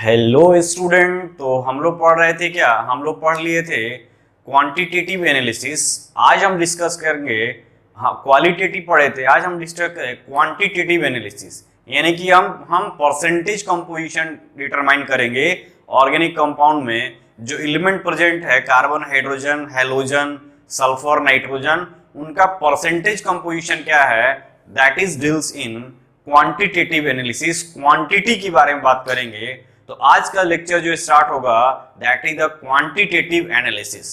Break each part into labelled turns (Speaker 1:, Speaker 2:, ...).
Speaker 1: Hello student. तो हम लोग पढ़ रहे थे क्या, हम लोग पढ़ लिए थे क्वांटिटेटिव एनालिसिस। आज हम डिस्कस करेंगे, हाँ क्वालिटेटिव पढ़े थे, आज हम डिस्कस करें क्वांटिटेटिव एनालिसिस। यानी कि हम परसेंटेज कंपोजिशन डिटरमाइन करेंगे ऑर्गेनिक कंपाउंड में जो एलिमेंट प्रेजेंट है, carbon, hydrogen, halogen, sulphur, nitrogen, उनका परसेंटेज कंपोजिशन क्या है, that is deals in quantitative analysis. Quantity के बारे में बात करेंगे। तो आज का लेक्चर जो स्टार्ट होगा that is the quantitative analysis.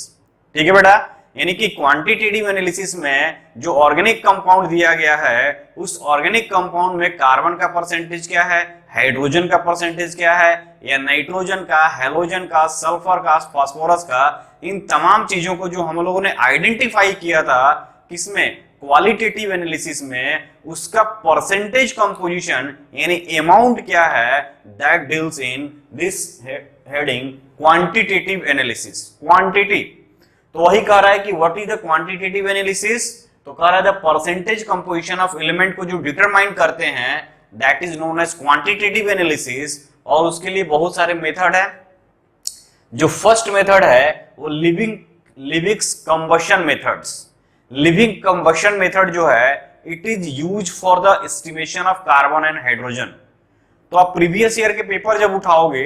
Speaker 1: ठीक है बेटा, यानी कि क्वांटिटेटिव एनालिसिस में जो ऑर्गेनिक कंपाउंड दिया गया है, उस ऑर्गेनिक कंपाउंड में कार्बन का परसेंटेज क्या है, हाइड्रोजन का परसेंटेज क्या है, या नाइट्रोजन का, हेलोजन का, सल्फर का, फास्फोरस का, इन तमाम चीजों को जो हम लोगों ने आइडेंटिफाई किया था किसमें, क्वालिटेटिव एनालिसिस में, उसका परसेंटेज कंपोजिशन यानी अमाउंट क्या है, that deals in this heading quantitative analysis. Quantity तो वही कह रहा है कि what is the quantitative analysis, तो कह रहा है the percentage composition of element को जो डिटरमाइन करते हैं that is known as quantitative analysis. और उसके लिए बहुत सारे मेथड है। जो फर्स्ट मेथड है वो livings combustion methods. Living combustion method जो है it is use for the estimation of carbon and hydrogen. तो आप प्रीवियस ईयर के पेपर जब उठाओगे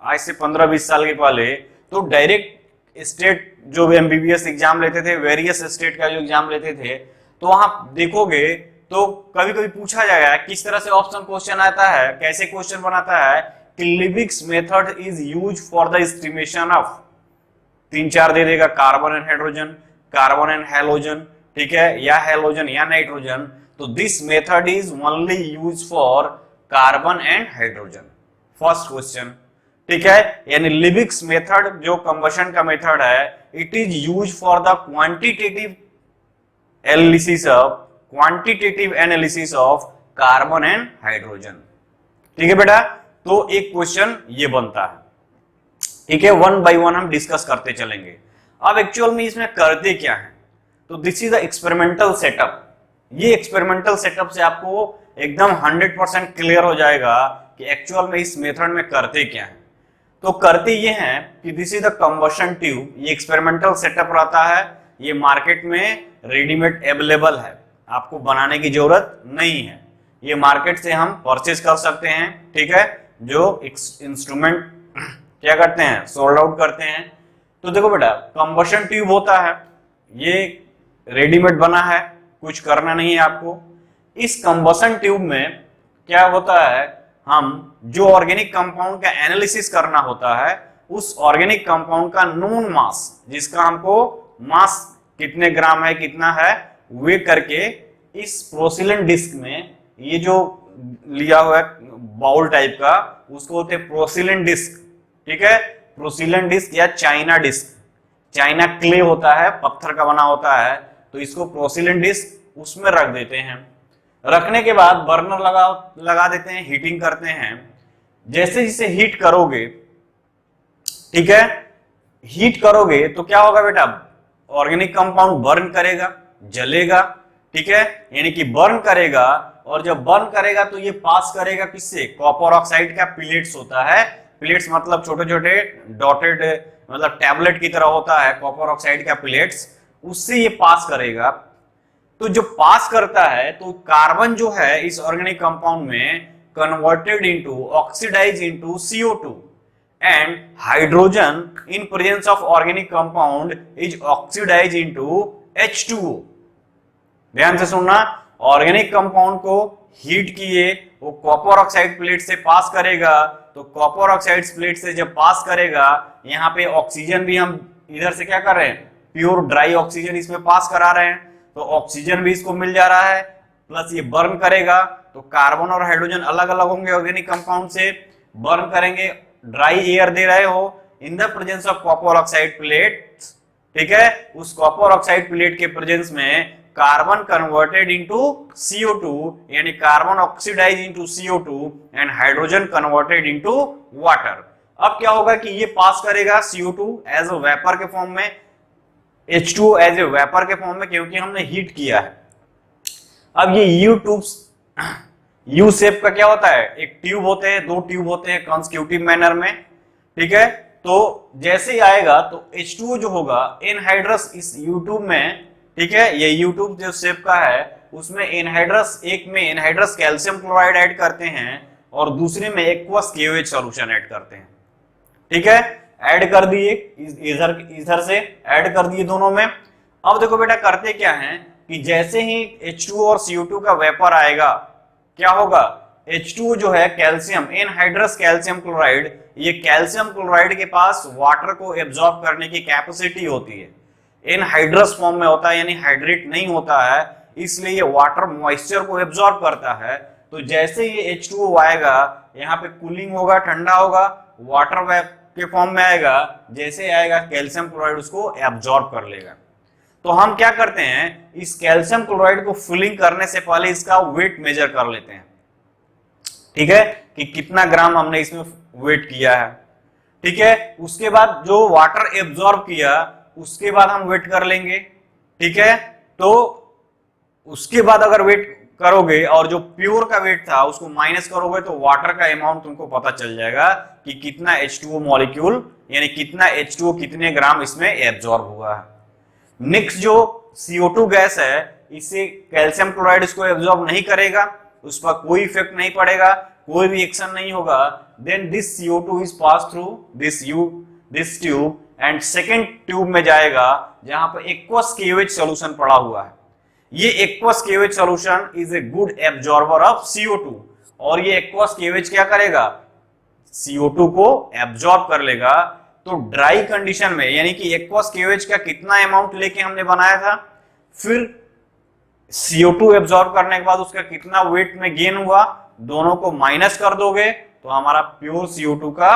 Speaker 1: आज से 15-20 साल के पहले, तो डायरेक्ट स्टेट जो एमबीबीएस एग्जाम लेते थे, वेरियस स्टेट का जो एग्जाम लेते थे, तो वहां देखोगे तो कभी कभी पूछा जाएगा किस तरह से ऑप्शन क्वेश्चन आता है, कैसे क्वेश्चन बनाता है कि livings method is use for the estimation of, 3-4 दे देगा, carbon and hydrogen, carbon and halogen, ठीक है, या हेलोजन या नाइट्रोजन। तो this method is only use for carbon and hydrogen. First question, ठीक है, यानी लिविंग्स मेथड जो कंबशन का मेथड है it is use for the quantitative analysis of carbon and hydrogen. ठीक है बेटा, तो एक क्वेश्चन ये बनता है। ठीक है, वन बाय वन हम डिस्कस करते चलेंगे। अब एक्चुअल में इसमें करते क्या है, तो this is the experimental setup. ये एक्सपेरिमेंटल सेटअप से आपको एकदम 100% क्लियर हो जाएगा कि एक्चुअल में इस मेथड में करते क्या है। तो करते ये हैं कि this is the combustion tube. ये एक्सपेरिमेंटल सेटअप रहता है, ये मार्केट में रेडीमेड अवेलेबल है, आपको बनाने की जरूरत नहीं है, ये मार्केट से हम परचेज कर सकते हैं। ठीक है, जो इंस्ट्रूमेंट क्या करते हैं, सोल्ड आउट करते हैं। तो देखो बेटा, कंबशन ट्यूब होता है, ये रेडीमेड बना है, कुछ करना नहीं है आपको। इस कंबशन ट्यूब में क्या होता है, हम जो ऑर्गेनिक कंपाउंड का एनालिसिस करना होता है, उस ऑर्गेनिक कंपाउंड का नोन मास, जिसका हमको मास कितने ग्राम है, कितना है, वे करके इस प्रोसिलन डिस्क में, ये जो लिया हुआ है बाउल टाइप का, उसको बोलते हैं प्रोसिलन डिस्क। ठीक है, प्रोसिलन डिस्क या चाइना डिस्क, चाइना क्ले होता है, पत्थर का बना होता है, तो इसको प्रोसिलन डिस्क उसमें रख देते हैं। रखने के बाद बर्नर लगा देते हैं, हीटिंग करते हैं। जैसे जैसे हीट करोगे, ठीक है, हीट करोगे तो क्या होगा बेटा, ऑर्गेनिक कंपाउंड बर्न करेगा, जलेगा। ठीक है, यानी कि बर्न करेगा, और जब बर्न करेगा तो ये पास करेगा किससे, कॉपर ऑक्साइड का पिलेट्स होता है। पिलेट्स मतलब छोटे छोटे डॉटेड, मतलब टैबलेट की तरह होता है कॉपर ऑक्साइड का पिलेट्स, उससे ये पास करेगा। तो जो पास करता है तो कार्बन जो है इस ऑर्गेनिक कंपाउंड में converted into, oxidize into CO2, and hydrogen in presence of organic compound is oxidize into H2O। ध्यान से सुनना, ऑर्गेनिक कंपाउंड को हीट किए, वो कॉपर ऑक्साइड प्लेट से पास करेगा, तो कॉपर ऑक्साइड प्लेट से जब पास करेगा, यहाँ पे ऑक्सीजन भी हम इधर से क्या कर रहे हैं, प्योर ड्राई ऑक्सीजन इसमें पास करा रहे हैं, तो ऑक्सीजन भी इसको मिल जा रहा है, प्लस ये बर्न करेगा, तो कार्बन और हाइड्रोजन अलग अलग होंगे ऑर्गेनिक कंपाउंड से, बर्न करेंगे, ड्राई एयर दे रहे हो in the presence of copper oxide plate. ठीक है, उस कॉपर ऑक्साइड प्लेट के प्रेजेंस में कार्बन कन्वर्टेड इनटू CO2, यानी carbon oxidize into CO2, and hydrogen converted into water. अब क्या होगा कि ये पास करेगा CO2 एज अ वेपर के फॉर्म में, H2O एज ए वेपर के फॉर्म में, क्योंकि हमने हीट किया है। अब ये U ट्यूब्स यू शेप का क्या होता है, एक ट्यूब होते हैं, दो ट्यूब होते हैं कंसेक्यूटिव मैनर में, ठीक है। तो जैसे ही आएगा तो H2O जो होगा एनहाइड्रस इस U2 में, ठीक है, ये U2 जो शेप का है उसमें एनहाइड्रस, एक में एनहाइड्रस कैल्शियम क्लोराइड ऐड करते हैं और दूसरे में एक्वस KOH सॉल्यूशन ऐड करते हैं, ठीक है। ऐड कर दिए, इधर से ऐड कर दिए दोनों में। अब देखो बेटा करते क्या है कि जैसे ही H2O और CO2 का वेपर आएगा क्या होगा, H2O जो है कैल्शियम, एनहाइड्रस कैल्शियम क्लोराइड, ये कैल्शियम क्लोराइड के पास वाटर को एब्जॉर्ब करने की कैपेसिटी होती है, एनहाइड्रस फॉर्म में होता है यानी हाइड्रेट नहीं होता है, इसलिए ये वाटर मॉइस्चर को एब्जॉर्ब करता है। तो जैसे ये H2O आएगा यहाँ पे कूलिंग होगा, ठंडा होगा, वाटर वेप के फॉर्म में आएगा, जैसे आएगा कैल्शियम क्लोराइड उसको एब्जॉर्ब कर लेगा। तो हम क्या करते हैं, इस कैल्शियम क्लोराइड को फिलिंग करने से पहले इसका वेट मेजर कर लेते हैं, ठीक है, कि कितना ग्राम हमने इसमें वेट किया है, ठीक है। उसके बाद जो वाटर एब्जॉर्ब किया उसके बाद हम वेट कर लेंगे, ठीक है। तो उसके बाद अगर वेट करोगे और जो प्योर का वेट था उसको माइनस करोगे तो वाटर का अमाउंट तुमको पता चल जाएगा कि कितना H2O मॉलिक्यूल यानी कितना H2O कितने ग्राम इसमें एब्जॉर्ब हुआ है। नेक्स्ट जो CO2 गैस है, इससे कैल्शियम क्लोराइड इसको एब्जॉर्ब नहीं करेगा, उस पर कोई इफेक्ट नहीं पड़ेगा, कोई भी एक्शन नहीं होगा। Then this CO2 is pass through this tube and second tube में जाएगा जहां पर एक्वस KOH सॉल्यूशन पड़ा हुआ है। ये aqueous KOH solution is a good absorber of CO2 और ये एक्वस KOH क्या करेगा, CO2 को एब्जॉर्ब कर लेगा। तो ड्राई कंडीशन में यानी कि एक्वस KOH का कितना अमाउंट लेके हमने बनाया था, फिर CO2 एब्जॉर्ब करने के बाद उसका कितना वेट में गेन हुआ, दोनों को माइनस कर दोगे तो हमारा प्योर CO2 का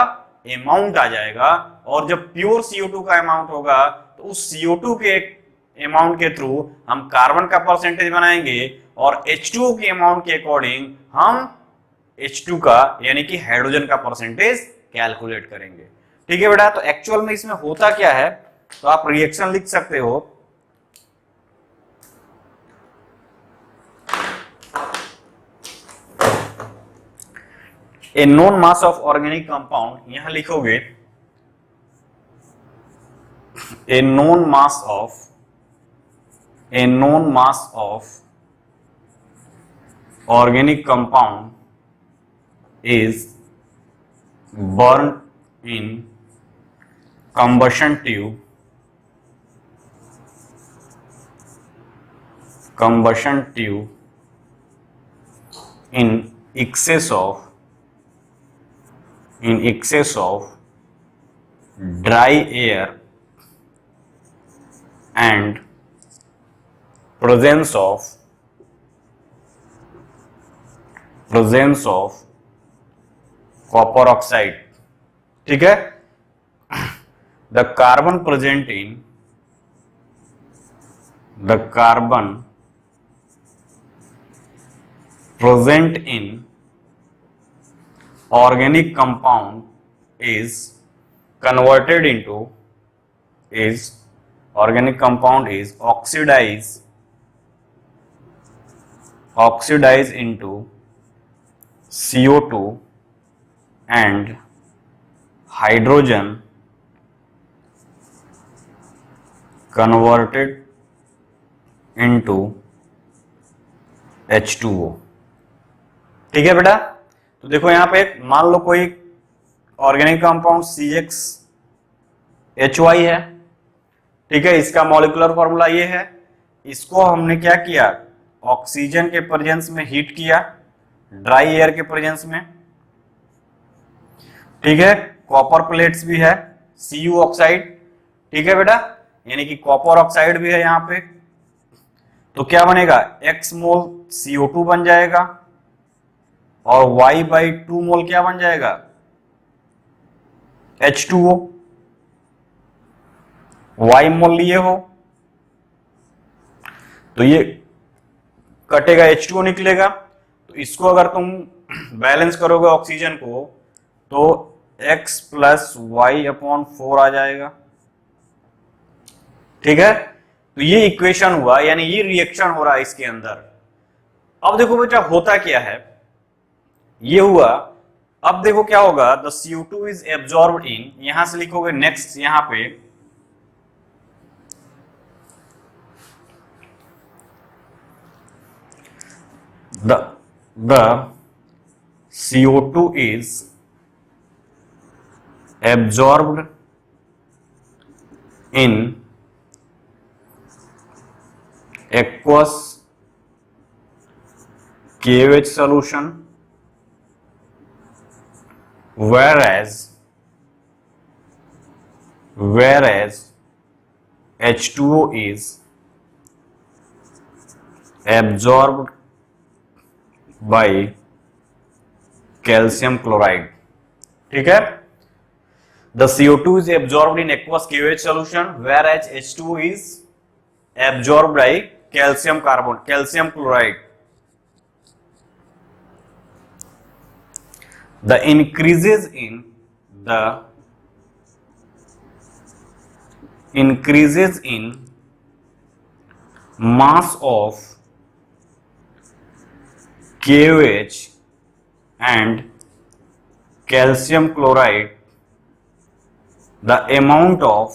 Speaker 1: अमाउंट आ जाएगा। और जब प्योर CO2 का अमाउंट होगा तो उस CO2 के अमाउंट के थ्रू हम कार्बन का परसेंटेज बनाएंगे और H2O के अमाउंट के अकॉर्डिंग हम H2 का यानी कि हाइड्रोजन का परसेंटेज कैलकुलेट करेंगे, ठीक है बेटा। तो एक्चुअल में इसमें होता क्या है, तो आप रिएक्शन लिख सकते हो, a known mass of organic compound, यहां लिखोगे a known mass of organic compound is burned in combustion tube in excess of dry air and presence of copper oxide, ठीक है। the carbon present in organic compound is oxidized into CO2 and hydrogen converted into H2O, ठीक है बेटा। तो देखो यहां पे मान लो कोई ऑर्गेनिक कंपाउंड CXHY है, ठीक है, इसका मॉलिक्यूलर फॉर्मूला ये है। इसको हमने क्या किया, ऑक्सीजन के प्रेजेंस में हीट किया, ड्राई एयर के प्रेजेंस में, ठीक है। कॉपर प्लेट्स भी है, Cu ऑक्साइड, ठीक है बेटा, यानी कि कॉपर ऑक्साइड भी है यहाँ पे। तो क्या बनेगा, X मोल CO2 बन जाएगा और Y/2 मोल क्या बन जाएगा, H2O। Y मोल लिए हो तो ये कटेगा, H2O निकलेगा। तो इसको अगर तुम बैलेंस करोगे ऑक्सीजन को तो X + Y/4 आ जाएगा, ठीक है। तो ये इक्वेशन हुआ, यानी ये रिएक्शन हो रहा है इसके अंदर। अब देखो बेटा होता क्या है, ये हुआ। अब देखो क्या होगा, द CO2 इज एब्जॉर्ब्ड इन, यहां से लिखोगे नेक्स्ट, यहां पे the CO2 is absorbed in aqueous KOH solution, whereas H2O is absorbed by calcium chloride। ठीक है, the CO2 is absorbed in aqueous KOH solution, whereas H2O is absorbed by calcium chloride। The increases in mass of KOH and calcium chloride, the amount of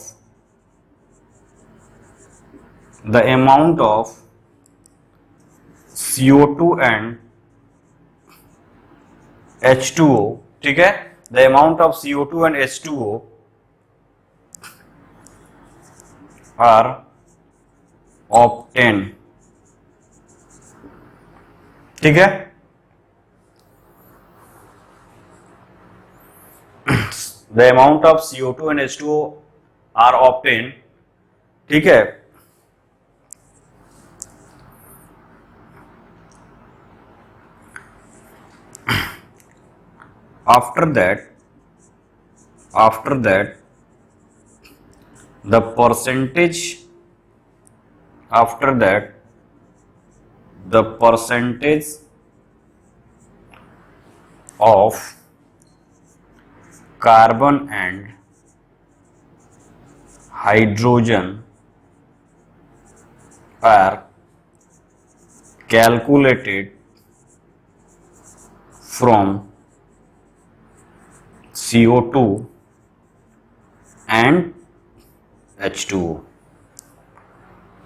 Speaker 1: CO2 and H2O, ठीक है, the amount of CO2 and H2O are obtained। ठीक है, the amount of CO2 and H2O are obtained। ठीक है, after that the percentage of carbon and hydrogen are calculated from CO2 and H2O।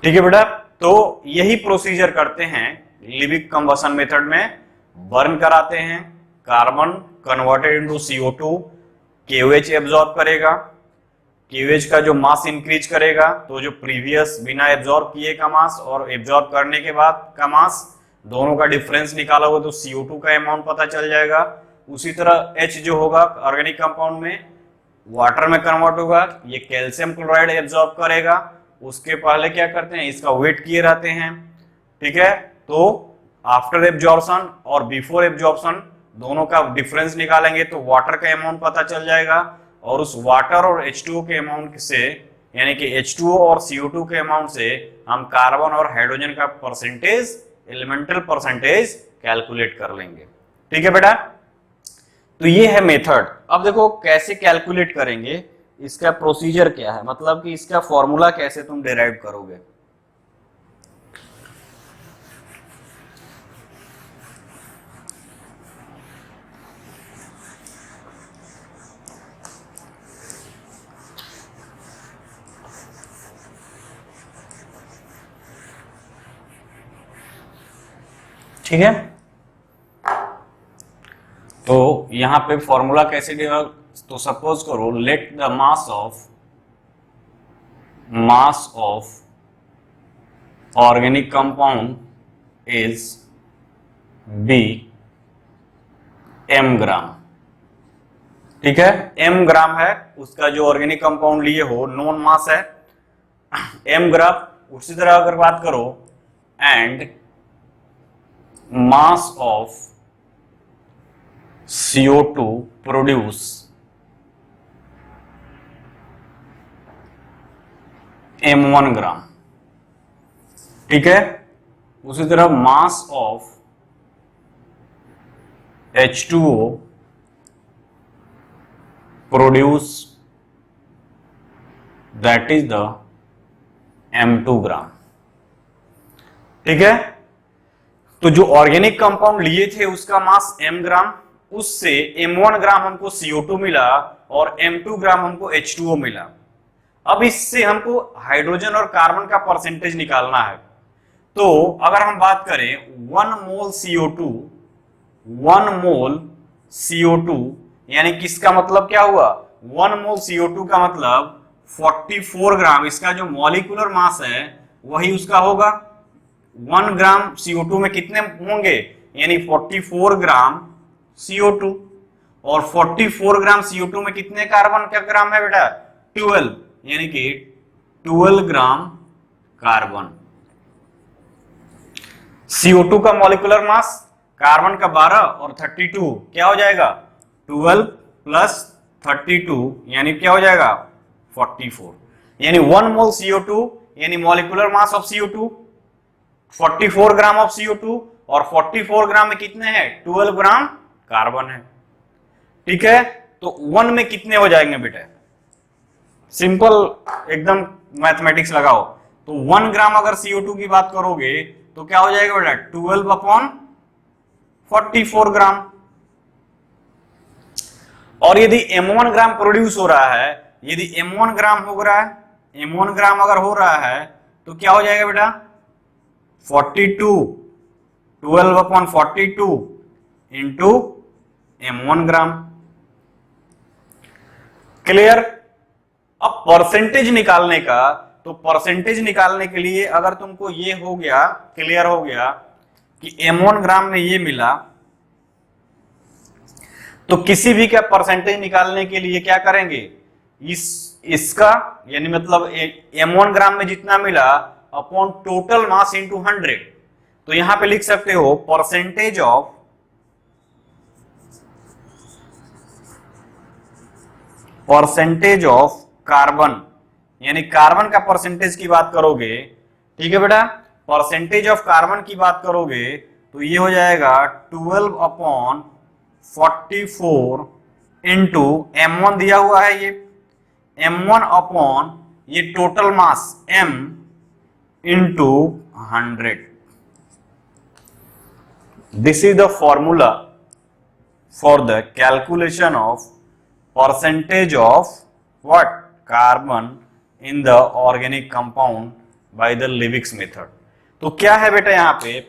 Speaker 1: ठीक है बेटा, तो यही प्रोसीजर करते हैं लिविक कंबशन मेथड में। बर्न कराते हैं, carbon converted into CO2, KOH absorb करेगा, KOH का जो मास इंक्रीज करेगा तो जो प्रीवियस बिना एब्जॉर्ब किए का मास और एब्जॉर्ब करने के बाद का मास, दोनों का डिफरेंस निकाला होगा तो CO2 का अमाउंट पता चल जाएगा। उसी तरह H जो होगा ऑर्गेनिक कंपाउंड में वाटर में कन्वर्ट होगा, ये कैल्शियम क्लोराइड एब्जॉर्ब करेगा। उसके पहले क्या करते हैं, इसका वेट किए रहते हैं। ठीक है, तो आफ्टर एब्जॉर्प्शन और बिफोर एब्जॉर्प्शन दोनों का डिफरेंस निकालेंगे तो वाटर का अमाउंट पता चल जाएगा, और उस वाटर और H2O के अमाउंट से, यानी कि H2O और CO2 के अमाउंट से हम कार्बन और हाइड्रोजन का परसेंटेज, एलिमेंटल परसेंटेज कैलकुलेट कर लेंगे। ठीक है बेटा, तो ये है मेथड। अब देखो कैसे कैलकुलेट करेंगे, इसका प्रोसीजर क्या है, मतलब कि इसका फॉर्मूला कैसे तुम डिराइव करोगे। ठीक है, तो यहां पे फॉर्मूला कैसे डिराइव, तो सपोज करो let the mass of organic compound is be m gram. ठीक है, m ग्राम है, उसका जो ऑर्गेनिक कंपाउंड लिए हो नॉन मास है m ग्राम। उसी तरह अगर बात करो and mass of CO2 produce m1 ग्राम। ठीक है, उसी तरह mass of H2O produce that is the m2 ग्राम। ठीक है, तो जो ऑर्गेनिक कंपाउंड लिए थे उसका मास m ग्राम उससे M1 ग्राम हमको CO2 मिला और M2 ग्राम हमको H2O मिला। अब इससे हमको हाइड्रोजन और कार्बन का परसेंटेज निकालना है। तो अगर हम बात करें 1 मोल CO2 यानी किसका मतलब क्या हुआ, 1 मोल CO2 का मतलब 44 ग्राम, इसका जो मॉलिक्यूलर मास है वही उसका होगा। 1 ग्राम CO2 में कितने होंगे, यानी 44 ग्राम CO2, और 44 ग्राम CO2 में कितने कार्बन का ग्राम है बेटा, 12, यानी कि 12 ग्राम कार्बन। CO2 का मॉलिक्यूलर मास, कार्बन का 12 और 32 क्या हो जाएगा, 12 प्लस 32 यानी क्या हो जाएगा 44, यानी 1 मोल CO2 यानी molecular mass of CO2 44 gram of CO2, और 44 ग्राम में कितने हैं, 12 ग्राम कार्बन है। ठीक है, तो 1 में कितने हो जाएंगे बेटा, सिंपल एकदम मैथमेटिक्स लगाओ। तो 1 ग्राम अगर CO2 की बात करोगे तो क्या हो जाएगा बेटा, 12 अपॉन 44 ग्राम। और यदि M1 ग्राम प्रोड्यूस हो रहा है, यदि M1 ग्राम हो रहा है, M1 ग्राम अगर हो रहा है तो क्या हो जाएगा बेटा, 42, 12 अपॉन 42 इंटू M1 ग्राम। क्लियर। अब परसेंटेज निकालने का, तो परसेंटेज निकालने के लिए अगर तुमको ये हो गया, क्लियर हो गया कि M1 ग्राम में ये मिला, तो किसी भी का परसेंटेज निकालने के लिए क्या करेंगे, इसका यानी मतलब M1 ग्राम में जितना मिला अपॉन टोटल मास इंटू 100। तो यहां पे लिख सकते हो परसेंटेज ऑफ कार्बन, यानी कार्बन का परसेंटेज की बात करोगे, ठीक है बेटा, परसेंटेज ऑफ कार्बन की बात करोगे तो ये हो जाएगा 12 अपॉन 44 इंटू M1 दिया हुआ है, ये M1 अपॉन ये total mass M into 100। This is the formula for the calculation of percentage of what, carbon in the organic compound by the Liebig's method. तो क्या है बेटा यहां पे,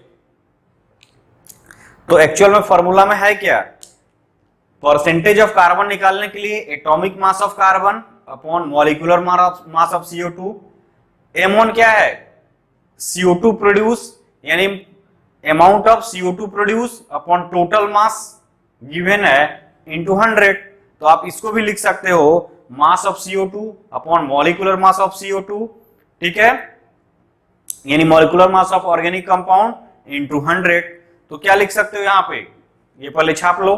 Speaker 1: तो एक्चुअल में फॉर्मूला में है क्या, परसेंटेज ऑफ कार्बन निकालने के लिए atomic mass of carbon upon molecular mass of CO2। M1 क्या है, CO2 प्रोड्यूस, यानी amount of CO2 produce upon total mass given है इंटू 100। तो आप इसको भी लिख सकते हो मास of CO2 upon molecular mass of CO2, ठीक है, यानी molecular mass of organic compound into 100। तो क्या लिख सकते हो यहां पे, ये पहले छाप लो,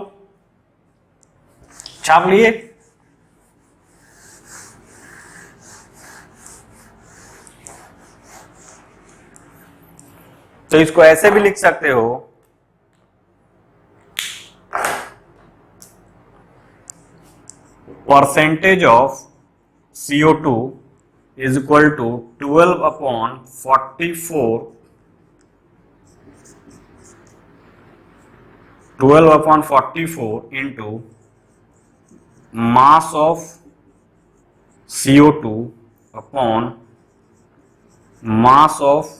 Speaker 1: छाप लिए। तो इसको ऐसे भी लिख सकते हो, percentage of CO2 is equal to 12 upon 44, 12 upon 44 into mass of CO2 upon mass of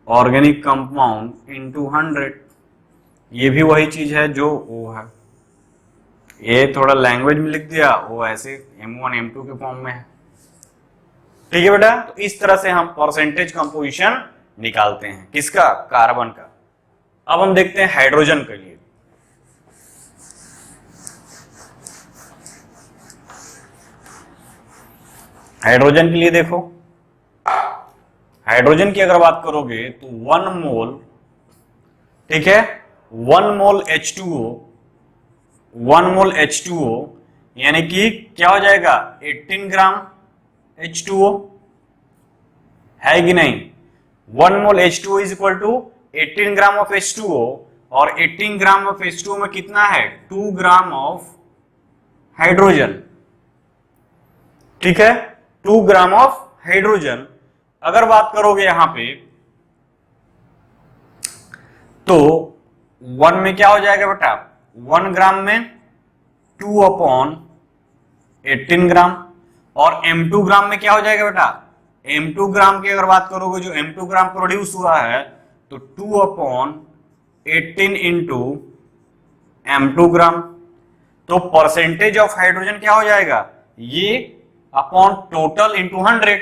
Speaker 1: organic compound into 100। ये भी वही चीज है जो वो है, ये थोड़ा लैंग्वेज में लिख दिया, वो ऐसे M1 M2 के फॉर्म में है। ठीक है बेटा, तो इस तरह से हम परसेंटेज कंपोजिशन निकालते हैं, किसका, कार्बन का। अब हम देखते हैं हाइड्रोजन के लिए। हाइड्रोजन के लिए देखो, हाइड्रोजन की अगर बात करोगे तो 1 मोल, ठीक है, 1 मोल H2O, 1 मोल H2O यानी कि क्या हो जाएगा 18 ग्राम H2O, है कि नहीं। 1 mole H2O is equal to 18 gram of H2O, और 18 ग्राम ऑफ H2O में कितना है, 2 ग्राम ऑफ हाइड्रोजन, ठीक है, 2 ग्राम ऑफ हाइड्रोजन। अगर बात करोगे यहां पे तो 1 में क्या हो जाएगा बेटा, 1 ग्राम में 2/18 ग्राम, और M2 ग्राम में क्या हो जाएगा बेटा, M2 ग्राम की अगर बात करोगे, जो M2 ग्राम प्रोड्यूस हुआ है तो 2/18 इंटू M2 ग्राम। तो परसेंटेज ऑफ हाइड्रोजन क्या हो जाएगा, ये अपॉन टोटल इंटू 100,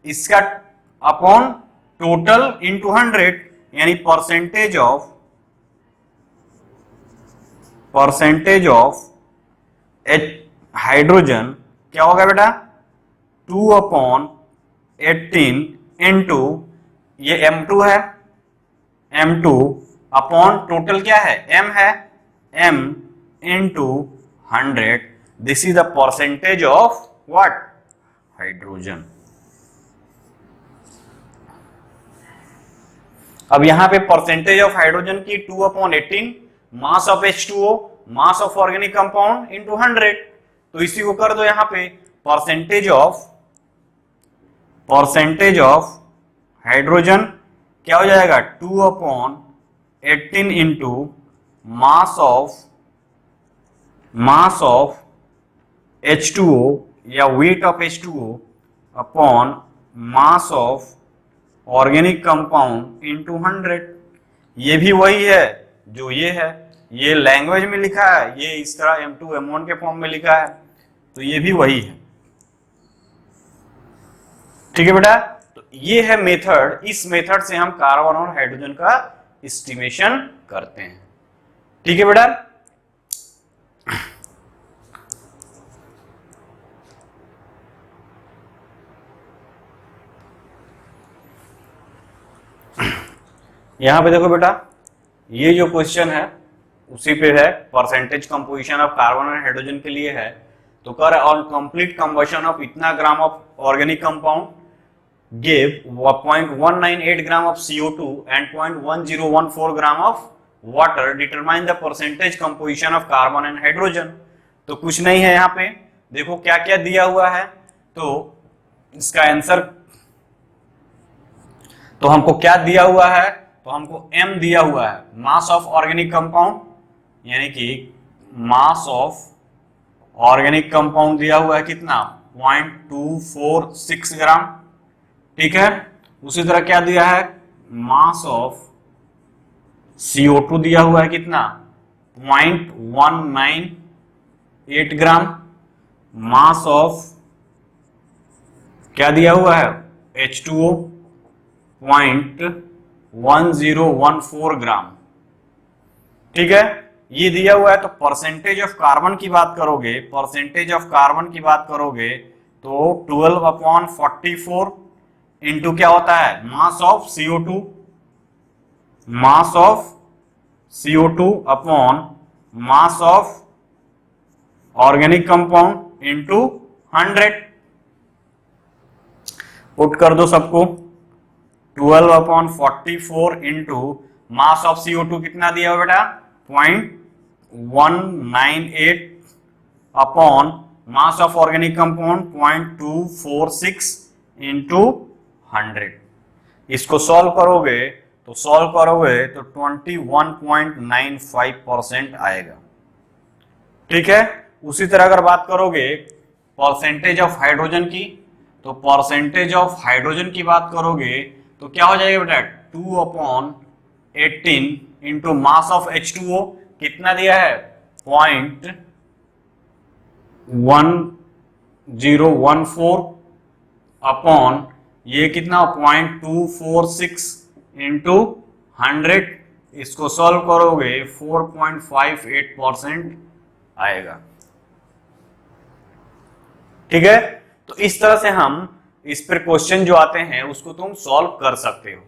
Speaker 1: इसका अपॉन टोटल इंटू 100, यानी परसेंटेज ऑफ हाइड्रोजन क्या होगा बेटा, 2/18 इंटू ये M2 है, M2 अपॉन टोटल क्या है, M है, M into 100, this is the percentage of what, hydrogen. अब यहां पे परसेंटेज ऑफ हाइड्रोजन की 2/18, mass of H2O, mass of organic compound into 100, तो इसी को कर दो यहां पे, परसेंटेज ऑफ हाइड्रोजन क्या हो जाएगा, 2/18 इंटू मास ऑफ H2O या weight of H2O upon mass of organic compound into 100। ये भी वही है जो ये है, ये लैंग्वेज में लिखा है, ये इस तरह M2M1 के फॉर्म में लिखा है, तो ये भी वही है। ठीक है बेटा, तो ये है मेथड, इस मेथड से हम कार्बन और हाइड्रोजन का एस्टिमेशन करते हैं। ठीक है बेटा, यहां पे देखो बेटा, ये जो क्वेश्चन है उसी पे है, परसेंटेज कंपोजिशन ऑफ कार्बन और हाइड्रोजन के लिए है। तो कर ऑन कंप्लीट कंबशन ऑफ इतना ग्राम of organic compound give 0.198 gram of CO2 and 0.1014 gram of water, determine the percentage composition of carbon and hydrogen. तो कुछ नहीं है यहाँ पे, देखो क्या क्या दिया हुआ है, तो इसका आंसर, तो हमको क्या दिया हुआ है, तो हमको M दिया हुआ है, मास ऑफ ऑर्गेनिक कंपाउंड, यानी कि मास ऑफ ऑर्गेनिक कंपाउंड दिया हुआ है कितना, 0.246 ग्राम। ठीक है, उसी तरह क्या दिया है, मास ऑफ CO2 दिया हुआ है कितना, 0.198 ग्राम। मास ऑफ क्या दिया हुआ है, H2O 0.1014 ग्राम। ठीक है, ये दिया हुआ है। तो परसेंटेज ऑफ कार्बन की बात करोगे, तो 12/44 इंटू क्या होता है, मास of CO2 upon mass of organic compound into 100। Put कर दो सबको, 12/44 इंटू मास ऑफ CO2 कितना दिया हुआ बेटा, 0.198 upon mass of organic compound 0.246 into 100। इसको सॉल्व करोगे तो 21.95% आएगा। ठीक है, उसी तरह अगर बात करोगे परसेंटेज ऑफ हाइड्रोजन की, तो परसेंटेज ऑफ हाइड्रोजन की बात करोगे तो क्या हो जाएगा बेटा, 2/18 इंटू मास ऑफ H2O कितना दिया है, 0.1014 अपॉन ये कितना 0.246 इंटू 100। इसको सॉल्व करोगे 4.58% आएगा। ठीक है, तो इस तरह से हम इस पर क्वेश्चन जो आते हैं उसको तुम सॉल्व कर सकते हो।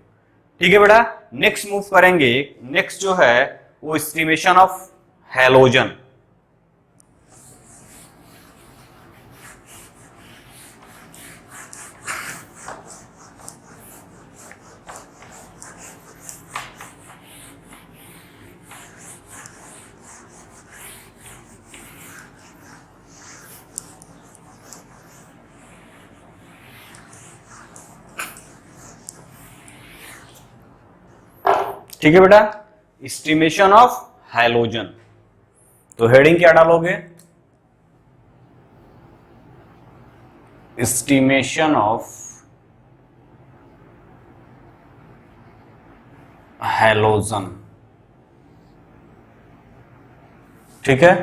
Speaker 1: ठीक है बेटा, नेक्स्ट मूव करेंगे, नेक्स्ट जो है वो एस्टिमेशन ऑफ हैलोजन। ठीक है बेटा, एस्टिमेशन ऑफ हैलोजन। तो हेडिंग क्या डालोगे? Estimation of halogen. ठीक है,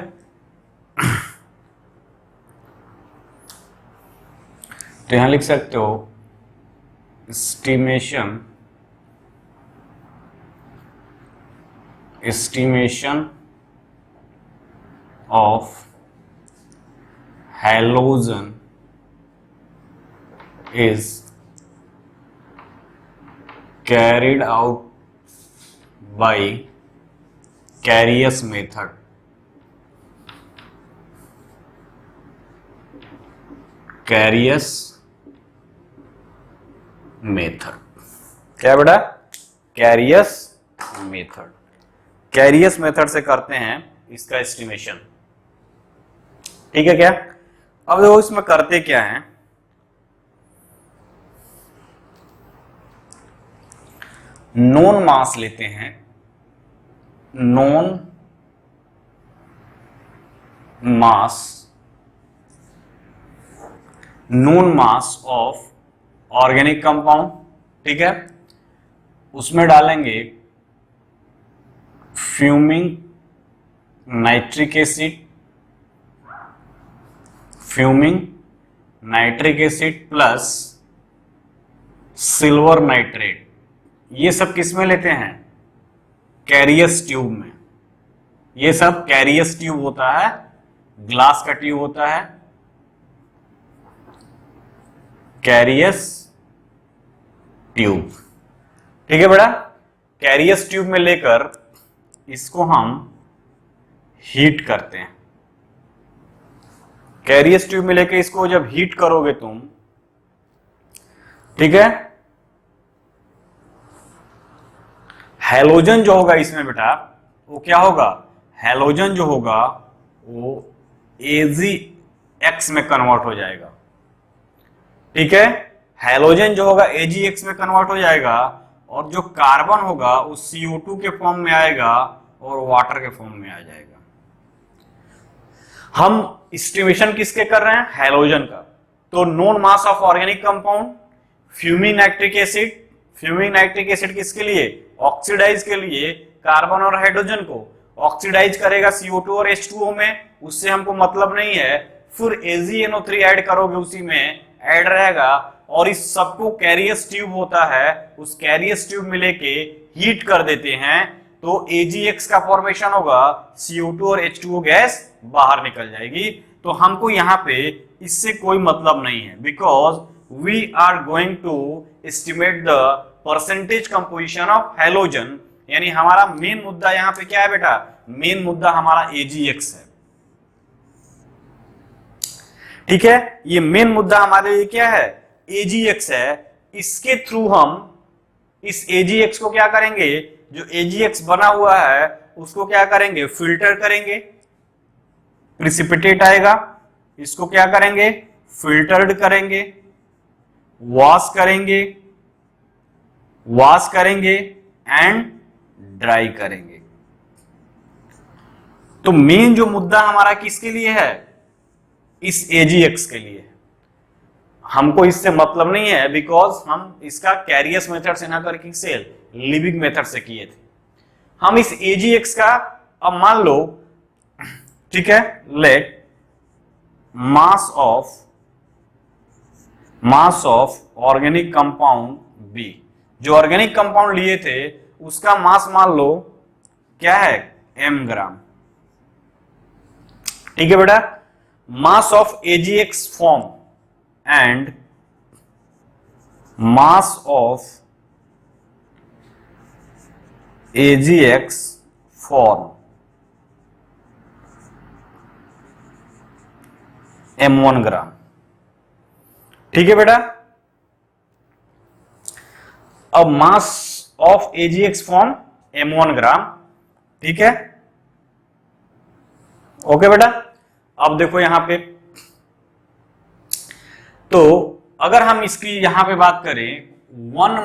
Speaker 1: तो यहां लिख सकते हो estimation of halogen is carried out by Carius method. Carius method क्या बेटा? Carius method। Carius method से करते हैं इसका एस्टिमेशन। ठीक है क्या? अब देखो इसमें करते क्या है, नोन मास लेते हैं, known mass of organic compound. ठीक है, उसमें डालेंगे fuming nitric acid plus silver nitrate. ये सब किस में लेते हैं? कैरियस ट्यूब में। ये सब कैरियस ट्यूब होता है, ग्लास का ट्यूब होता है, कैरियस ट्यूब। ठीक है बेटा, कैरियस ट्यूब में लेकर इसको हम हीट करते हैं। कैरियस ट्यूब में लेकर इसको जब हीट करोगे तुम, ठीक है, हैलोजन जो होगा इसमें बेटा वो क्या होगा? हैलोजन जो होगा वो AgX में कन्वर्ट हो जाएगा। ठीक है, हैलोजन जो होगा AgX में कन्वर्ट हो जाएगा और जो कार्बन होगा वो CO2 के फॉर्म में आएगा और वाटर के फॉर्म में आ जाएगा। हम एस्टिमेशन किसके कर रहे हैं? हैलोजन का। तो known mass of organic compound fuming nitric acid. Fuming nitric acid किसके लिए? ऑक्सीडाइज के लिए कार्बन और हाइड्रोजन को ऑक्सीडाइज करेगा CO2 और H2O में, उससे हमको मतलब नहीं है। फिर AgNO3 ऐड करोगे, उसी में ऐड रहेगा और इस सबको कैरियस ट्यूब होता है, उस कैरियस ट्यूब में लेके हीट कर देते हैं तो AgX का फॉर्मेशन होगा, CO2 और H2O गैस बाहर निकल जाएगी। तो हमको यहाँ पे इससे कोई मतलब नहीं है, because we are going to estimate the percentage composition of halogen. यानी हमारा मेन मुद्दा यहाँ पे क्या है बेटा? मेन मुद्दा हमारा AgX है। ठीक है, ये मेन मुद्दा हमारे लिए क्या है? AgX है। इसके थ्रू हम इस AgX को क्या करेंगे? जो AgX बना हुआ है उसको क्या करेंगे? फिल्टर करेंगे, प्रिसिपिटेट आएगा, इसको क्या करेंगे? फिल्टर्ड करेंगे, वॉश करेंगे एंड ड्राई करेंगे। तो मेन जो मुद्दा हमारा किसके लिए है? इस AgX के लिए। हमको इससे मतलब नहीं है, बिकॉज हम इसका कैरियस मेथड से ना करके सेल लिविंग मेथड से किए थे। हम इस AgX का, अब मान लो, ठीक है, let mass of organic compound B, जो ऑर्गेनिक कंपाउंड लिए थे उसका मास मान लो क्या है? m gram. ठीक है बेटा, mass of AgX form and mass of AgX form m1 ग्राम। ठीक है बेटा, अब mass of AgX form m1 ग्राम। ठीक है, ओके बेटा। अब देखो यहां पे, तो अगर हम इसकी यहां पे बात करें, 1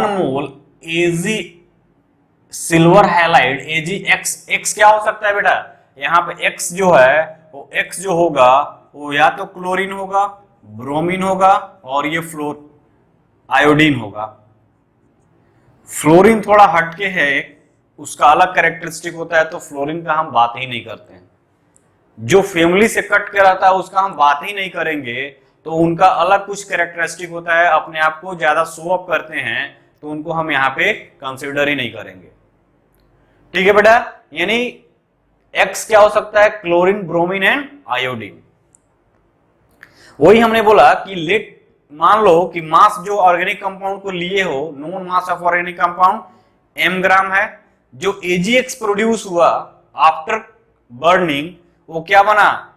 Speaker 1: मोल AgX silver halide AgX, x क्या हो सकता है बेटा, यहाँ पे एक्स जो है वो एक्स जो होगा वो या तो क्लोरीन होगा, ब्रोमीन होगा, और ये फ्लोर आयोडीन होगा। फ्लोरीन थोड़ा हटके है, उसका अलग कैरेक्टरिस्टिक होता है, तो फ्लोरीन का हम बात ही नहीं करते हैं। जो फैमिली से कट के रहता है उसका हम बात ही नहीं करेंगे, तो उनका अलग कुछ कैरेक्टरिस्टिक होता है, अपने आप को ज्यादा शो ऑफ करते हैं, तो उनको हम यहाँ पे कंसिडर ही नहीं करेंगे। ठीक है बेटा, यानी एक्स क्या हो सकता है, क्लोरीन, ब्रोमीन एंड आयोडीन। वही हमने बोला कि लेट, मान लो कि मास जो ऑर्गेनिक कंपाउंड को लिए हो, known mass of organic compound m ग्राम है, जो AgX प्रोड्यूस हुआ आफ्टर बर्निंग वो क्या बना,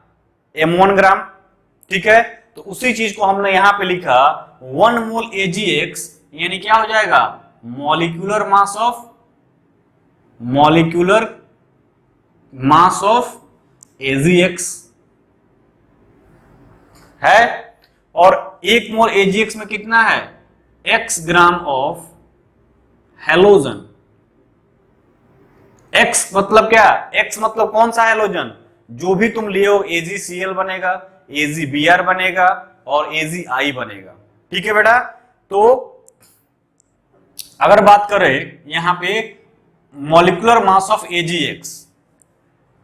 Speaker 1: m1 ग्राम। ठीक है, तो उसी चीज को हमने यहां पे लिखा 1 मोल AgX, यानी क्या हो जाएगा, मॉलिक्यूलर मास ऑफ AgX है। और 1 मोल AgX में कितना है, x gram of halogen. x मतलब क्या, x मतलब कौन सा हेलोजन, जो भी तुम लिए हो, AgCl बनेगा, AgBr बनेगा और AgI बनेगा। ठीक है बेटा, तो अगर बात करें यहां पे मॉलिक्यूलर मास ऑफ AgX,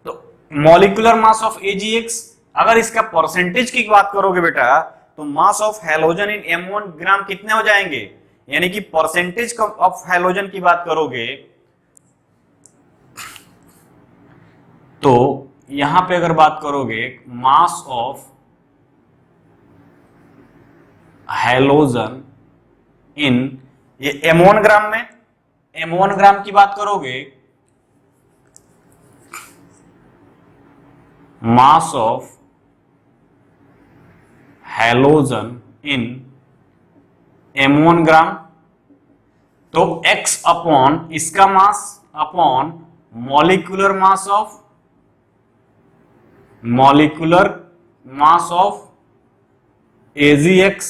Speaker 1: तो मॉलिक्यूलर मास ऑफ AgX, अगर इसका परसेंटेज की बात करोगे बेटा, तो mass of halogen in m1 ग्राम कितने हो जाएंगे, यानी कि परसेंटेज ऑफ हेलोजन की बात करोगे तो यहां पे अगर बात करोगे मास ऑफ हेलोजन इन, ये m1 ग्राम में, m1 ग्राम की बात करोगे, mass of halogen in m1 ग्राम, तो x अपॉन इसका mass upon molecular mass of AgX,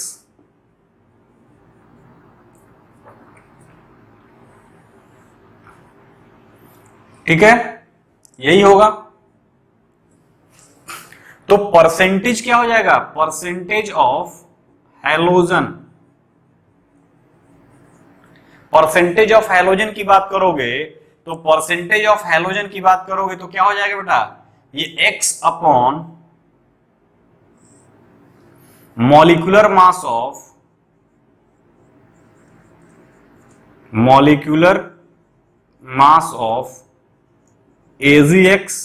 Speaker 1: ठीक है, यही होगा। तो परसेंटेज क्या हो जाएगा, percentage of halogen, percentage of halogen की बात करोगे तो परसेंटेज ऑफ हेलोजन की बात करोगे तो क्या हो जाएगा बेटा, ये x upon molecular mass of AgX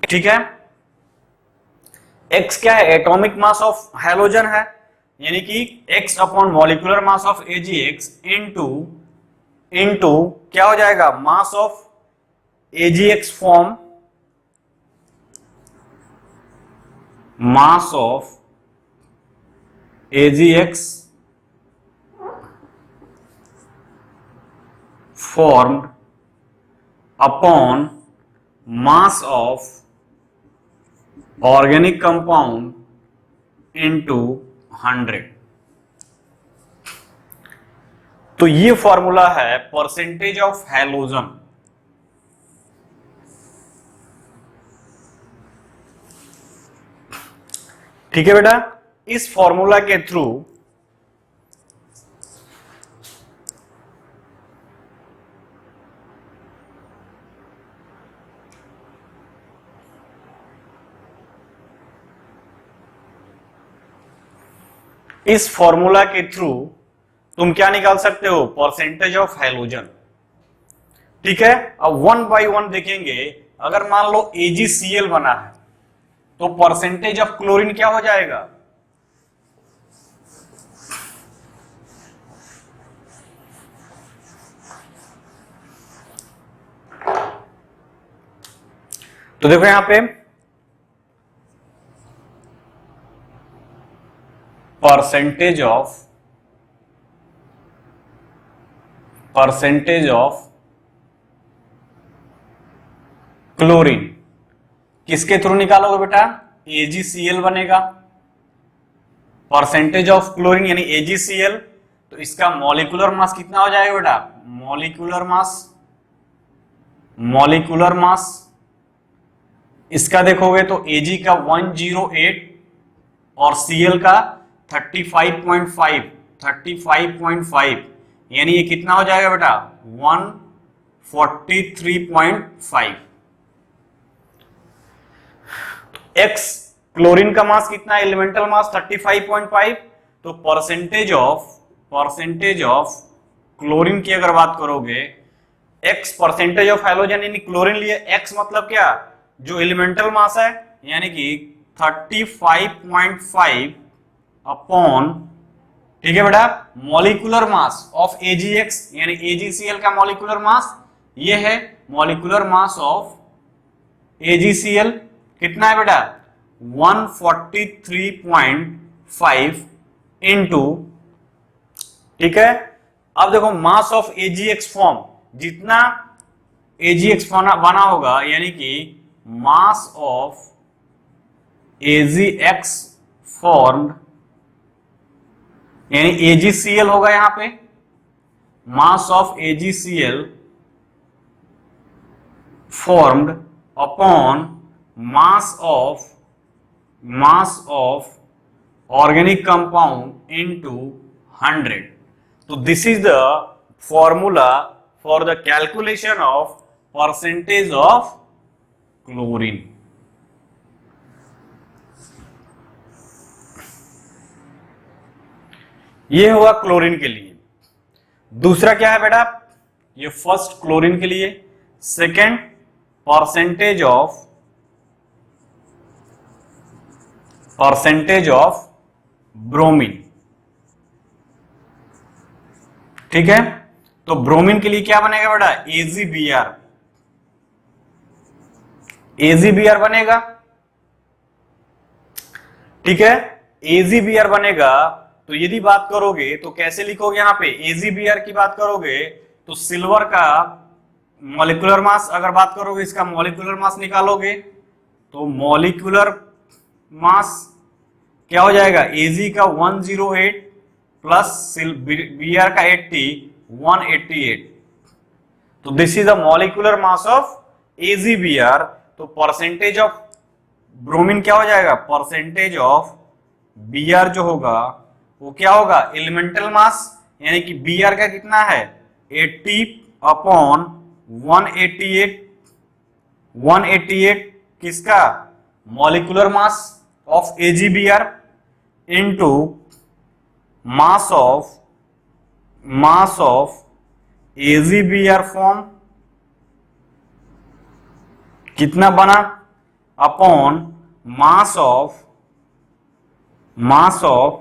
Speaker 1: ठीक है। x क्या है, एटॉमिक मास ऑफ हेलोजन है, यानी कि x upon molecular mass of AgX into क्या हो जाएगा, mass of AgX form, mass of AgX formed upon mass of organic compound into 100। तो ये फॉर्मूला है परसेंटेज ऑफ हेलोजन। ठीक है बेटा, इस फॉर्मूला के थ्रू तुम क्या निकाल सकते हो, परसेंटेज ऑफ हेलोजन। ठीक है, अब 1 बाई 1 देखेंगे। अगर मान लो AgCl बना है तो परसेंटेज ऑफ क्लोरीन क्या हो जाएगा, तो देखो यहां पे परसेंटेज ऑफ क्लोरीन किसके थ्रू निकालोगे बेटा, AgCl बनेगा, परसेंटेज ऑफ क्लोरीन यानी AgCl, तो इसका मॉलिक्यूलर मास कितना हो जाएगा बेटा, मॉलिक्यूलर मास इसका देखोगे तो Ag का 108 और Cl का 35.5 यानी ये कितना हो जाएगा बेटा 143.5। X क्लोरीन का मास कितना है, एलिमेंटल मास 35.5, तो परसेंटेज ऑफ क्लोरीन की अगर बात करोगे, X परसेंटेज ऑफ हाइड्रोजन यानी क्लोरीन लिए, X मतलब क्या, जो एलिमेंटल मास है यानी कि 35.5 अपॉन, ठीक है बेटा, मॉलिक्यूलर मास ऑफ AgX यानी AgCl का मॉलिक्यूलर मास, ये है मॉलिक्यूलर मास ऑफ AgCl कितना है बेटा 143.5 इंटू, ठीक है। अब देखो मास ऑफ AgX फॉर्म, जितना AgX बना होगा यानी कि मास ऑफ AgX फॉर्म्ड यानी AgCl होगा यहां पे, mass of AgCl formed upon mass of organic compound into 100। तो this is the formula for the calculation of percentage of chlorine. ये हुआ क्लोरीन के लिए। दूसरा क्या है बेटा, ये फर्स्ट क्लोरीन के लिए, सेकंड परसेंटेज ऑफ ब्रोमीन, ठीक है। तो ब्रोमीन के लिए क्या बनेगा बेटा AgBr बनेगा, ठीक है। AgBr बनेगा तो यदि बात करोगे तो कैसे लिखोगे, यहां पे AgBr की बात करोगे तो सिल्वर का मॉलिक्यूलर मास, अगर बात करोगे इसका मॉलिक्यूलर मास निकालोगे तो मॉलिक्यूलर मास क्या हो जाएगा, Ag का 108 प्लस Br का 80 188, तो this is the molecular mass of AgBr। तो परसेंटेज ऑफ ब्रोमीन क्या हो जाएगा, परसेंटेज ऑफ Br जो होगा वो क्या होगा, एलिमेंटल मास यानी कि Br का कितना है 80 अपॉन 188 किसका, molecular mass of AgBr into mass of AgBr form कितना बना, upon mass of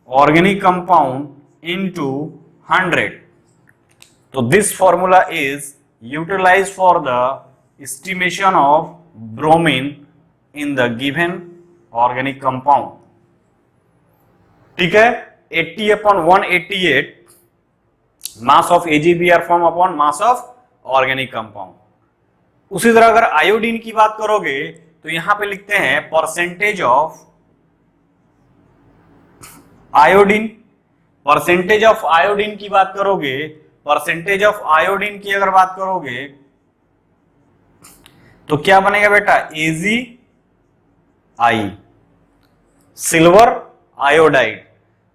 Speaker 1: organic compound into 100। तो this formula is utilized for the estimation of bromine in the given organic compound, ठीक है। 80 upon 188 mass of AgBr form upon mass of organic compound. उसी तरह अगर iodine की बात करोगे तो यहां पे लिखते हैं परसेंटेज ऑफ आयोडीन की बात करोगे, परसेंटेज ऑफ आयोडीन की अगर बात करोगे तो क्या बनेगा बेटा AgI, सिल्वर आयोडाइड।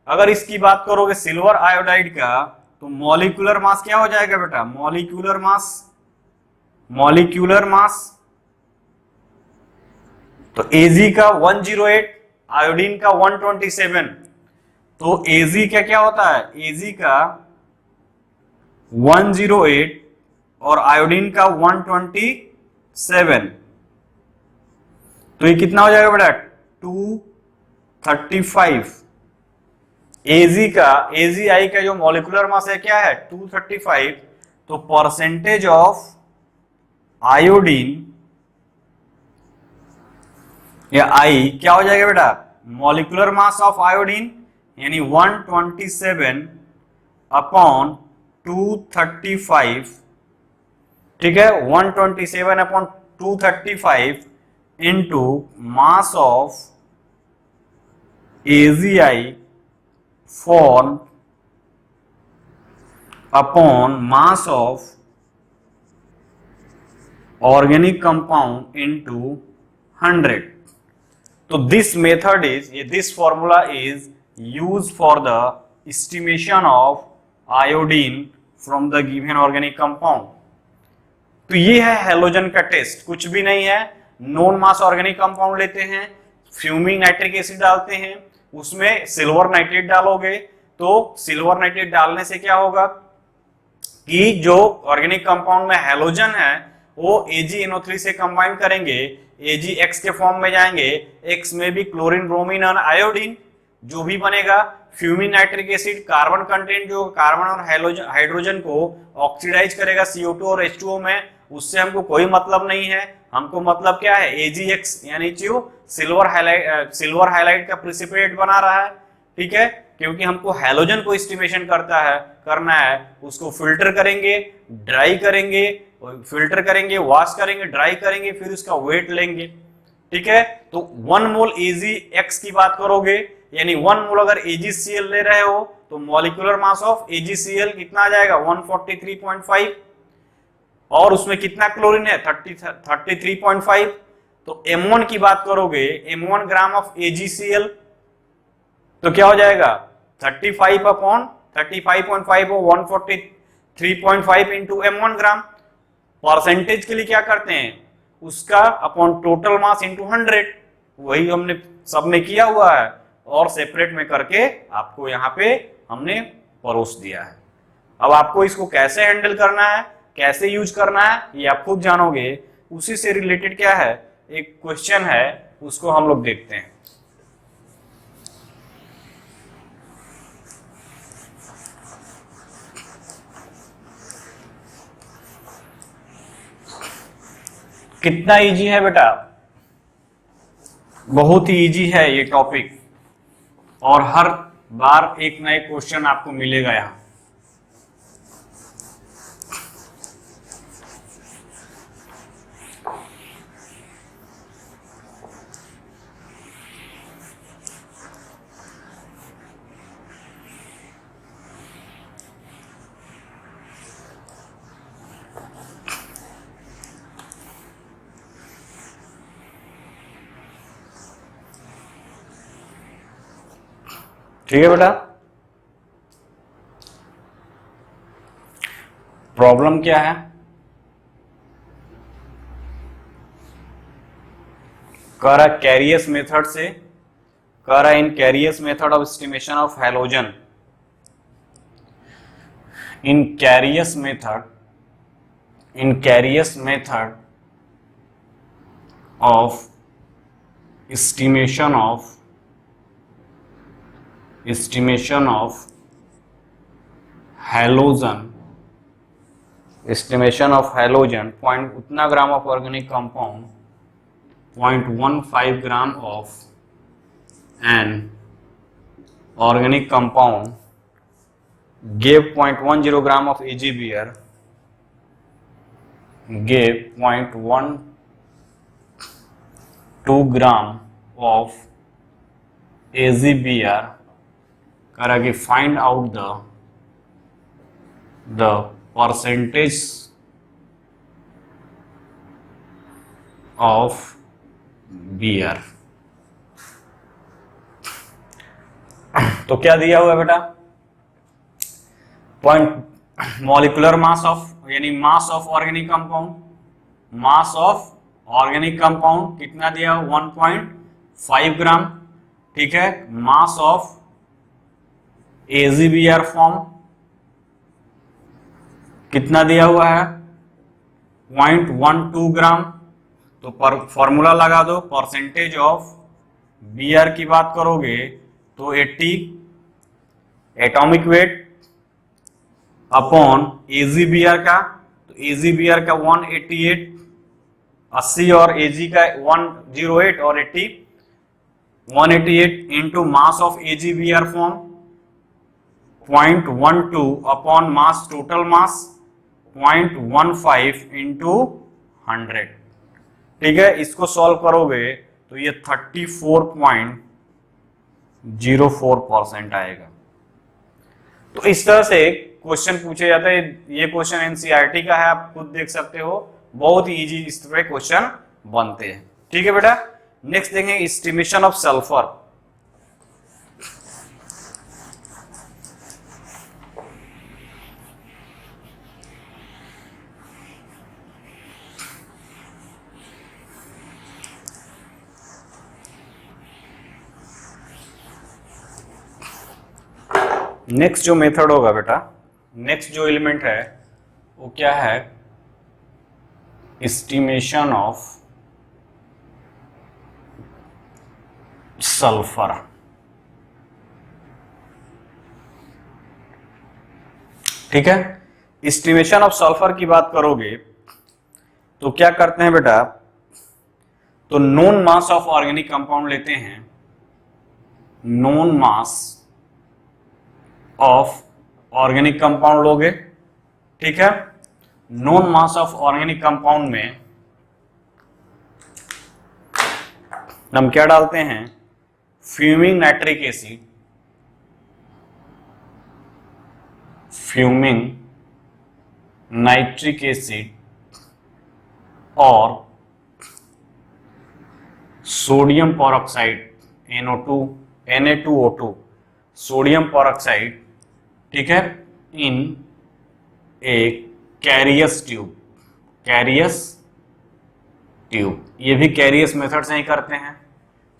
Speaker 1: अगर इसकी बात करोगे सिल्वर आयोडाइड का तो मॉलिक्यूलर मास क्या हो जाएगा बेटा, मॉलिक्यूलर मास तो Ag का 108, आयोडीन का 127, तो Ag का क्या होता है, Ag का 108 और आयोडीन का 127, तो ये कितना हो जाएगा बेटा 235। AgI का जो मॉलिक्यूलर मास है क्या है 235, तो परसेंटेज ऑफ आयोडीन या I क्या हो जाएगा बेटा, मॉलिक्यूलर मास ऑफ आयोडीन यानी 127 अपॉन 235, ठीक है, 127 upon 235 into mass of AgI formed upon mass of organic compound into 100. तो this formula is used for the estimation of iodine from the given organic compound. तो ये है halogen का test, कुछ भी नहीं है, नॉन मास ऑर्गेनिक कंपाउंड लेते हैं, फ्यूमिंग नाइट्रिक एसिड डालते हैं, उसमें सिल्वर नाइट्रेट डालोगे, तो सिल्वर नाइट्रेट डालने से क्या होगा कि जो ऑर्गेनिक कंपाउंड में हेलोजन है वो AgNO3 से कंबाइन करेंगे, AgX के फॉर्म में जाएंगे, X में भी क्लोरीन, ब्रोमीन और आयोडीन, जो भी बनेगा fuming nitric acid carbon content जो कार्बन और हाइड्रोजन को ऑक्सीडाइज करेगा CO2 और H2O में, उससे हमको कोई मतलब नहीं है, हमको मतलब क्या है AgX यानी सिल्वर हाइलाइट का प्रिसिपिटेट बना रहा है, ठीक है, क्योंकि हमको हेलोजन को एस्टिमेशन करना है, उसको फिल्टर करेंगे, ड्राई करेंगे, वॉश करेंगे, ड्राई करेंगे, फिर उसका वेट लेंगे, ठीक है। तो 1 मोल AgX की बात करोगे, यानी 1 मोल अगर AgCl ले रहे हो तो मॉलिक्यूलर मास ऑफ AgCl कितना आ जाएगा 143.5, और उसमें कितना क्लोरीन है 33.5। तो M1 की बात करोगे, M1 ग्राम ऑफ AgCl तो क्या हो जाएगा 35/35.5 हो 143.5 इंटू M1 ग्राम। परसेंटेज के लिए क्या करते हैं, उसका अपॉन टोटल मास इंटू 100, वही हमने सब में किया हुआ है और सेपरेट में करके आपको यहाँ पे हमने परोस दिया है। अब आपको इसको कैसे हैंडल करना है, कैसे यूज करना है, ये आप खुद जानोगे। उसी से रिलेटेड क्या है, एक क्वेश्चन है, उसको हम लोग देखते हैं। कितना इजी है बेटा, बहुत ही इजी है ये टॉपिक, और हर बार एक नए क्वेश्चन आपको मिलेगा यहां। ठीक है बेटा, प्रॉब्लम क्या है, कह रहा कैरियस मेथड से, कह रहा in Carius method of estimation of halogen, in Carius method of estimation of halogen point उतना gram of organic compound 0.15 gram of an organic compound gave 0.10 gram of AgBr, gave 0.12 gram of AgBr, करा कि find out the percentage of Br। तो क्या दिया हुआ है बेटा, point molecular mass of, यानी मास ऑफ ऑर्गेनिक कंपाउंड कितना दिया 1.5 ग्राम, ठीक है। मास ऑफ AgBr फॉर्म कितना दिया हुआ है 0.12 ग्राम। तो फॉर्मूला लगा दो, परसेंटेज ऑफ Br की बात करोगे तो 80 एटॉमिक वेट अपॉन AgBr का, तो AgBr का 188, 80 और Ag का 108 और 80, 188 into mass of AgBr form 0.12 upon mass total mass 0.15 into 100, ठीक है। इसको सॉल्व करोगे तो ये 34.5 0.04% आएगा। तो इस तरह से क्वेश्चन पूछे जाते हैं। ये क्वेश्चन एनसीईआरटी का है, आप खुद देख सकते हो, बहुत ही इजी इस तरह क्वेश्चन बनते हैं। ठीक है बेटा, नेक्स्ट देखेंगे एस्टिमेशन ऑफ सल्फर। नेक्स्ट जो मेथड होगा बेटा, नेक्स्ट जो एलिमेंट है वो क्या है, एस्टिमेशन ऑफ सल्फर। ठीक है, एस्टिमेशन ऑफ सल्फर की बात करोगे तो क्या करते हैं बेटा, तो known mass of organic compound लेते हैं, known mass of organic compound लोगे। ठीक है, known mass of organic compound में हम क्या डालते हैं, fuming nitric acid, fuming nitric acid और sodium peroxide NO2 Na2O2 sodium peroxide. ठीक है, इन ए कैरियस ट्यूब, कैरियस ट्यूब, ये भी कैरियस मेथड से ही करते हैं।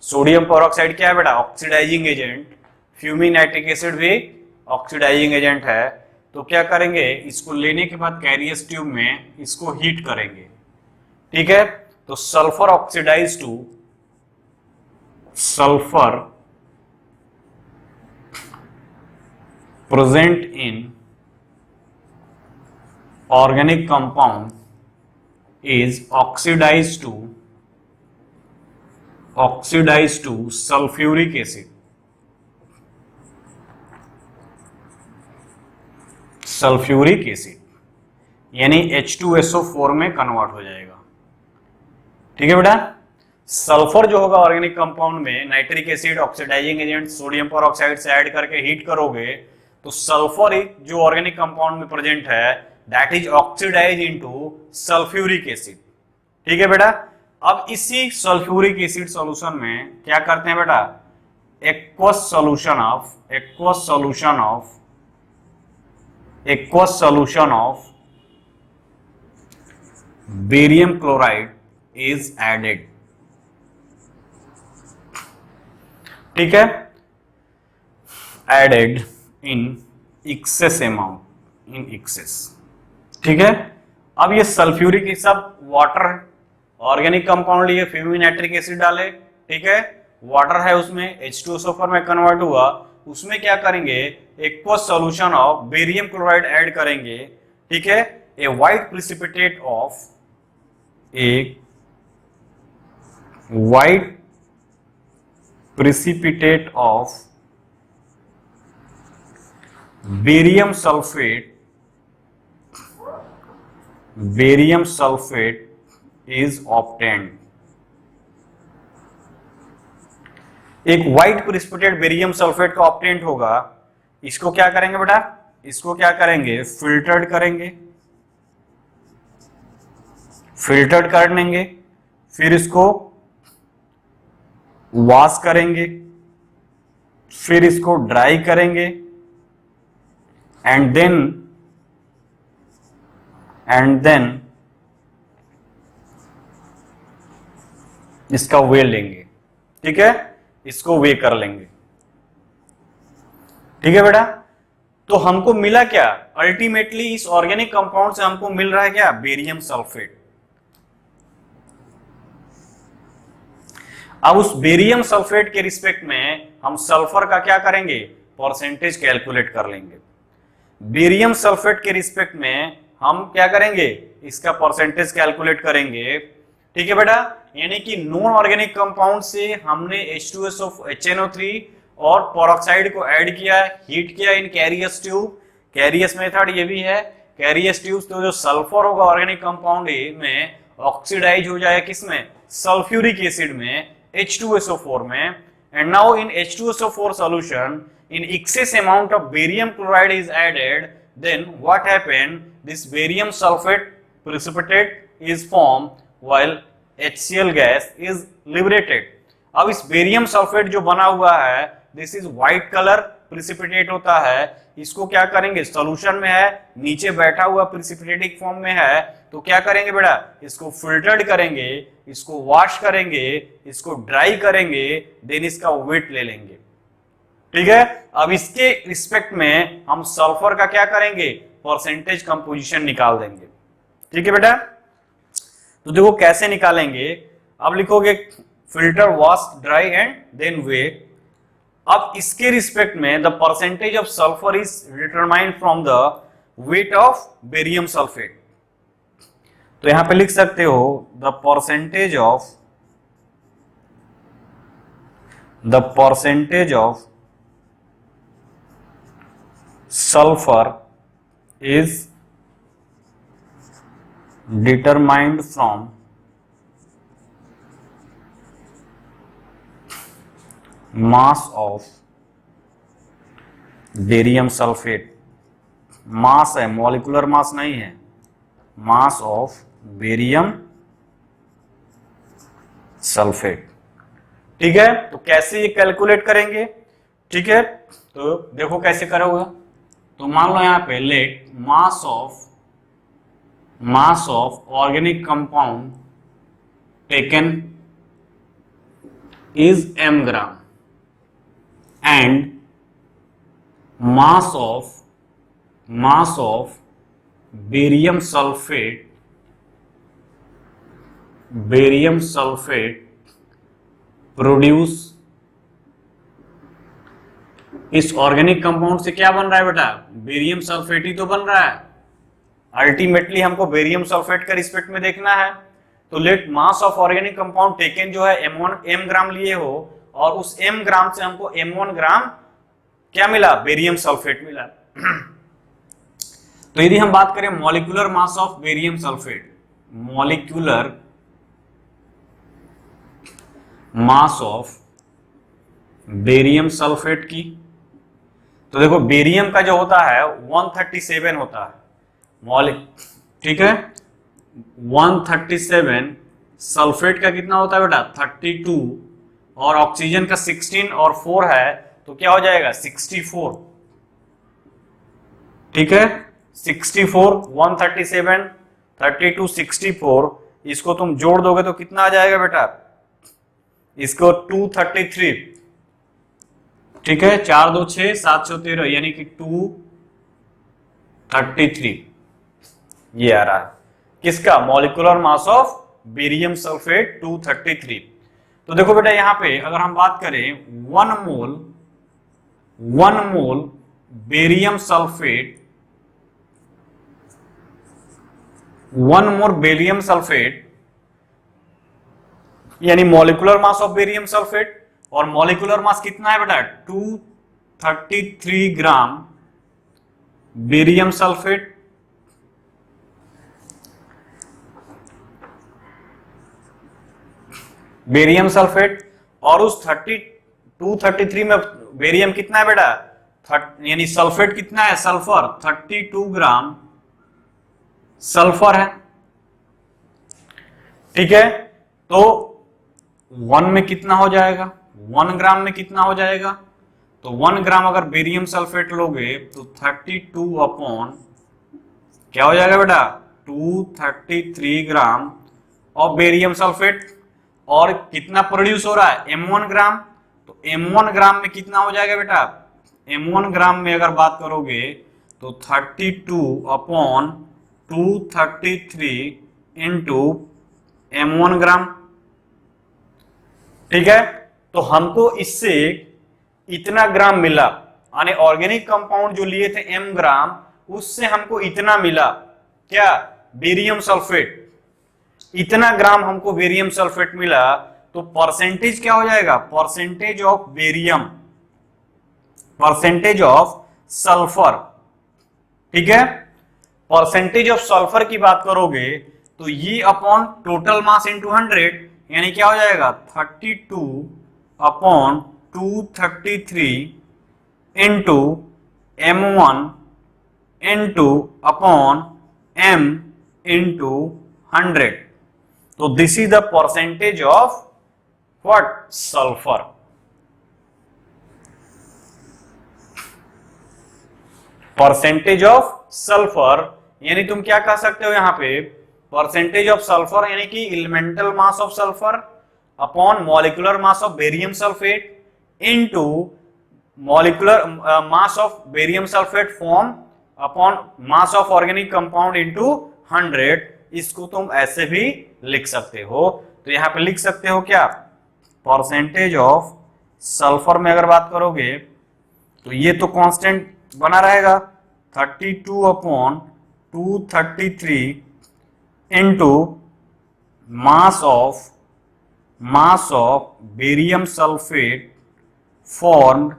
Speaker 1: सोडियम पेरोक्साइड क्या है बेटा, oxidizing agent, fuming nitric acid भी ऑक्सीडाइजिंग एजेंट है। तो क्या करेंगे, इसको लेने के बाद कैरियस ट्यूब में इसको हीट करेंगे। ठीक है, तो sulphur oxidize to sulphur present in organic compound is oxidized to sulfuric acid, sulphuric acid, यानी H2SO4 में कन्वर्ट हो जाएगा। ठीक है बेटा, सल्फर जो होगा ऑर्गेनिक कंपाउंड में, nitric acid oxidizing agent sodium peroxide से ऐड करके हीट करोगे तो सल्फर जो ऑर्गेनिक कंपाउंड में प्रेजेंट है that is oxidize into sulphuric acid. ठीक है बेटा, अब इसी सल्फ्यूरिक एसिड सॉल्यूशन में क्या करते हैं बेटा, aqueous solution of barium chloride is added. ठीक है, added in excess amount, in excess. ठीक है, अब ये सल्फ्यूरिक ये सब वाटर ऑर्गेनिक कंपाउंड लिए, फ्यूमिंग नाइट्रिक एसिड डाले। ठीक है, वाटर है उसमें, H2SO4 में कन्वर्ट हुआ, उसमें क्या करेंगे, aqueous solution of barium chloride add करेंगे। ठीक है, a white precipitate of barium sulphate is obtained. एक व्हाइट प्रिसिपिटेट बेरियम सल्फेट का ऑब्टेन्ड होगा, इसको क्या करेंगे बेटा, इसको क्या करेंगे, फिल्टर्ड कर लेंगे, फिर इसको वॉश करेंगे, फिर इसको ड्राई करेंगे एंड देन इसका वे लेंगे। ठीक है, इसको वे कर लेंगे। ठीक है बेटा, तो हमको मिला क्या, अल्टीमेटली इस ऑर्गेनिक कंपाउंड से हमको मिल रहा है क्या, बेरियम सल्फेट। अब उस बेरियम सल्फेट के रिस्पेक्ट में हम सल्फर का क्या करेंगे, परसेंटेज कैलकुलेट कर लेंगे। बेरियम सल्फेट के रिस्पेक्ट में हम क्या करेंगे, इसका परसेंटेज कैलकुलेट करेंगे। ठीक है बेटा, यानी कि नॉन ऑर्गेनिक कंपाउंड से हमने HNO3 और पेरोक्साइड को ऐड किया, हीट किया इन कैरियस ट्यूब, कैरियस मेथड ये भी है, कैरियस ट्यूब। तो जो सल्फर होगा ऑर्गेनिक कंपाउंड में ऑक्सीडाइज हो जाए किसमें, सल्फ्यूरिक एसिड में, H2SO4 में, and now in H2SO4 solution, in excess amount of barium chloride is added, then what happen? This barium sulfate precipitate is formed while HCl gas is liberated. अब इस barium sulphate जो बना हुआ है, this is white colour precipitate होता है, इसको क्या करेंगे, सॉल्यूशन में है, नीचे बैठा हुआ प्रिसिपिटेटिक फॉर्म में है, तो क्या करेंगे बेटा, इसको फिल्टर्ड करेंगे, इसको वॉश करेंगे, इसको ड्राई करेंगे, देन इसका वेट ले लेंगे। ठीक है, अब इसके रिस्पेक्ट में हम सल्फर का क्या करेंगे, परसेंटेज कंपोजिशन निकाल देंगे। ठीक है बेटा, तो देखो कैसे निकालेंगे। अब लिखोगे filter, wash, dry and then weight. अब इसके रिस्पेक्ट में the percentage of sulphur is determined from the weight of barium sulphate. तो यहां पे लिख सकते हो the percentage of sulphur is determined from mass of barium sulphate. Mass है, मॉलिक्यूलर मास नहीं है, मास ऑफ बेरियम सल्फेट। ठीक है, तो कैसे ये कैलकुलेट करेंगे। ठीक है, तो देखो कैसे करोगे। तो मान लो यहां पे let mass of organic compound taken is m gram and mass of barium sulfate produce. इस ऑर्गेनिक कंपाउंड से क्या बन रहा है बेटा, बेरियम सल्फेट ही तो बन रहा है। अल्टीमेटली हमको बेरियम सल्फेट का रिस्पेक्ट में देखना है। तो let mass of organic compound taken जो है m ग्राम लिए हो, और उस m ग्राम से हमको m1 ग्राम क्या मिला, बेरियम सल्फेट मिला। तो यदि हम बात करें molecular mass of barium sulphate, molecular mass of barium sulphate की, तो देखो बेरियम का जो होता है 137 होता है ठीक है, 137, सल्फेट का कितना होता है बेटा 32, और ऑक्सीजन का 16 और 4 है, तो क्या हो जाएगा 64। ठीक है, 64, 137, 32, 64, इसको तुम जोड़ दोगे तो कितना आ जाएगा बेटा, इसको 233। ठीक है, 4 2 6 7 13, यानी कि 233 ये आ रहा है किसका, molecular mass of barium sulphate 233। तो देखो बेटा यहां पे अगर हम बात करें 1 मोल बेरियम सल्फेट, 1 मोल बेरियम सल्फेट यानी molecular mass of barium sulphate, और मॉलिक्यूलर मास कितना है बेटा 233 ग्राम बेरियम सल्फेट। बेरियम सल्फेट, और उस 233 में बेरियम कितना है बेटा, यानी सल्फेट कितना है, सल्फर 32 ग्राम सल्फर है। ठीक है, तो 1 में कितना हो जाएगा, 1 ग्राम में कितना हो जाएगा, तो 1 ग्राम अगर बेरियम सल्फेट लोगे तो 32 अपॉन क्या हो जाएगा बेटा 233 ग्राम ऑफ बेरियम सल्फेट, और कितना प्रोड्यूस हो रहा है m1 ग्राम, तो m1 ग्राम में कितना हो जाएगा बेटा, m1 ग्राम में अगर बात करोगे तो 32 अपॉन 233 इंटू m1 ग्राम। ठीक है, तो हमको इससे इतना ग्राम मिला, यानी ऑर्गेनिक कंपाउंड जो लिए थे m ग्राम, उससे हमको इतना मिला, क्या, बेरियम सल्फेट, इतना ग्राम हमको बेरियम सल्फेट मिला। तो परसेंटेज क्या हो जाएगा, percentage of barium, percentage of sulphur. ठीक है, परसेंटेज ऑफ सल्फर की बात करोगे तो ये अपॉन टोटल मास इंटू 100, यानी क्या हो जाएगा 32 upon 233 into M1 into upon M into 100। तो this is the percentage of what? Sulphur. Percentage of sulphur यानी तुम क्या कह सकते हो यहां पे? परसेंटेज ऑफ सल्फर यानी कि elemental mass of sulphur upon molecular mass of barium sulphate into molecular mass of barium sulphate form upon mass of organic compound into 100। इसको तुम ऐसे भी लिख सकते हो। तो यहां पे लिख सकते हो क्या? परसेंटेज ऑफ सल्फर में अगर बात करोगे तो ये तो कांस्टेंट बना रहेगा 32 upon 233 into mass of barium sulphate formed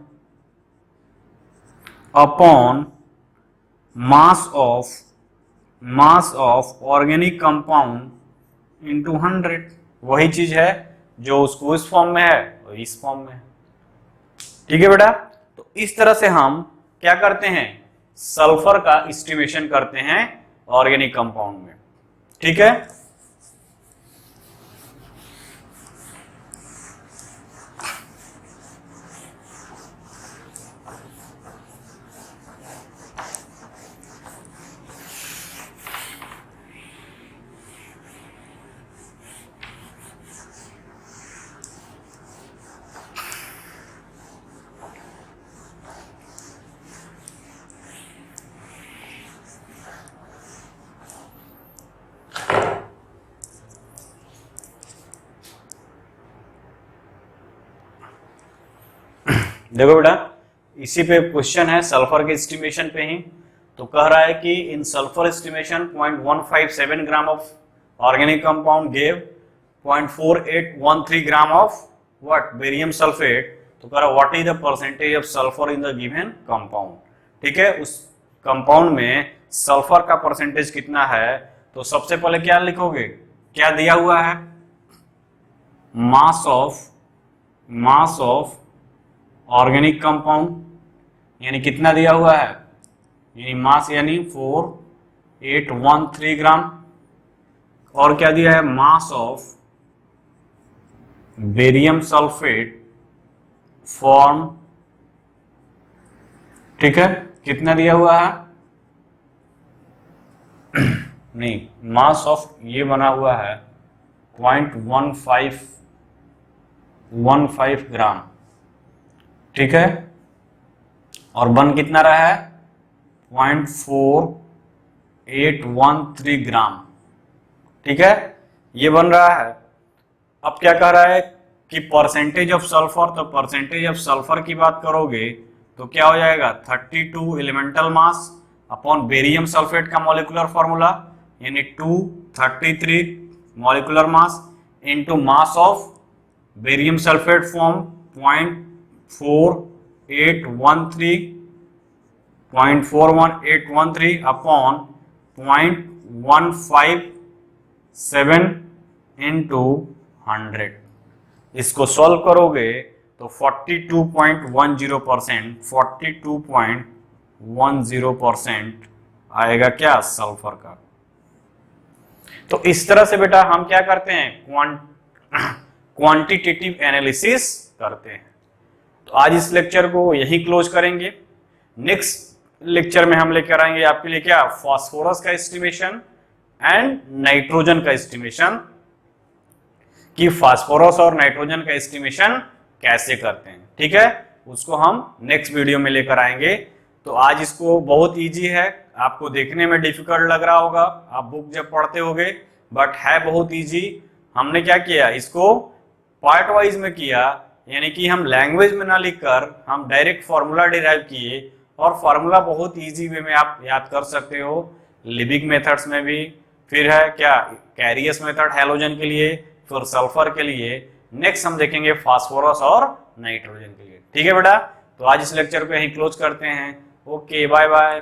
Speaker 1: upon mass of organic compound into 100। वही चीज है जो उसको इस फॉर्म में है और इस फॉर्म में है। ठीक है बेटा, तो इस तरह से हम क्या करते हैं? सल्फर का एस्टिमेशन करते हैं ऑर्गेनिक कंपाउंड में। ठीक है, देखो बेटा इसी पे क्वेश्चन है सल्फर के एस्टिमेशन पे ही। तो कह रहा है कि in sulphur estimation 0.157 gram of organic compound gave 0.4813 gram of what? Barium sulphate. तो कह रहा what is the percentage of sulphur in the given compound. ठीक है, उस कंपाउंड में सल्फर का परसेंटेज कितना है? तो सबसे पहले क्या लिखोगे? क्या दिया हुआ है? मास ऑफ ऑर्गेनिक कंपाउंड यानी कितना दिया हुआ है? यानी मास यानी 4813 ग्राम। और क्या दिया है? Mass of barium sulphate form. ठीक है, कितना दिया हुआ है? नहीं, मास ऑफ ये बना हुआ है 0.1515 ग्राम। ठीक है, और बन कितना रहा है? 0.4813 ग्राम। ठीक है, ये बन रहा है। अब क्या कह रहा है कि परसेंटेज ऑफ सल्फर। तो परसेंटेज ऑफ सल्फर की बात करोगे तो क्या हो जाएगा? 32 elemental mass upon barium sulphate का मॉलिक्यूलर फॉर्मूला यानी 233 molecular mass into mass of barium sulphate form 0.4813 upon 0.157 into 100। इसको सॉल्व करोगे तो 42.10% आएगा क्या? सल्फर का। तो इस तरह से बेटा हम क्या करते हैं? क्वांटिटेटिव एनालिसिस करते हैं। तो आज इस लेक्चर को यही क्लोज करेंगे। नेक्स्ट लेक्चर में हम लेकर आएंगे आपके लिए क्या? फास्फोरस का एस्टिमेशन एंड नाइट्रोजन का एस्टिमेशन, कि फास्फोरस और नाइट्रोजन का एस्टिमेशन कैसे करते हैं। ठीक है, उसको हम नेक्स्ट वीडियो में लेकर आएंगे। तो आज इसको बहुत इजी है, आपको देखने में डिफिकल्ट लग रहा होगा आप बुक जब पढ़ते होगे, बट है बहुत इजी। हमने क्या किया? इसको पार्ट वाइज में किया, यानी कि हम लैंग्वेज में ना लिखकर हम डायरेक्ट फॉर्मूला डिराइव किए, और फॉर्मूला बहुत इजी वे में आप याद कर सकते हो। लिबिक मेथड्स में भी, फिर है क्या कैरियस मेथड हैलोजन के लिए, फिर सल्फर के लिए। नेक्स्ट हम देखेंगे फास्फोरस और नाइट्रोजन के लिए। ठीक है बेटा, तो आज इस लेक्चर को यहीं क्लोज करते हैं। Okay, bye bye.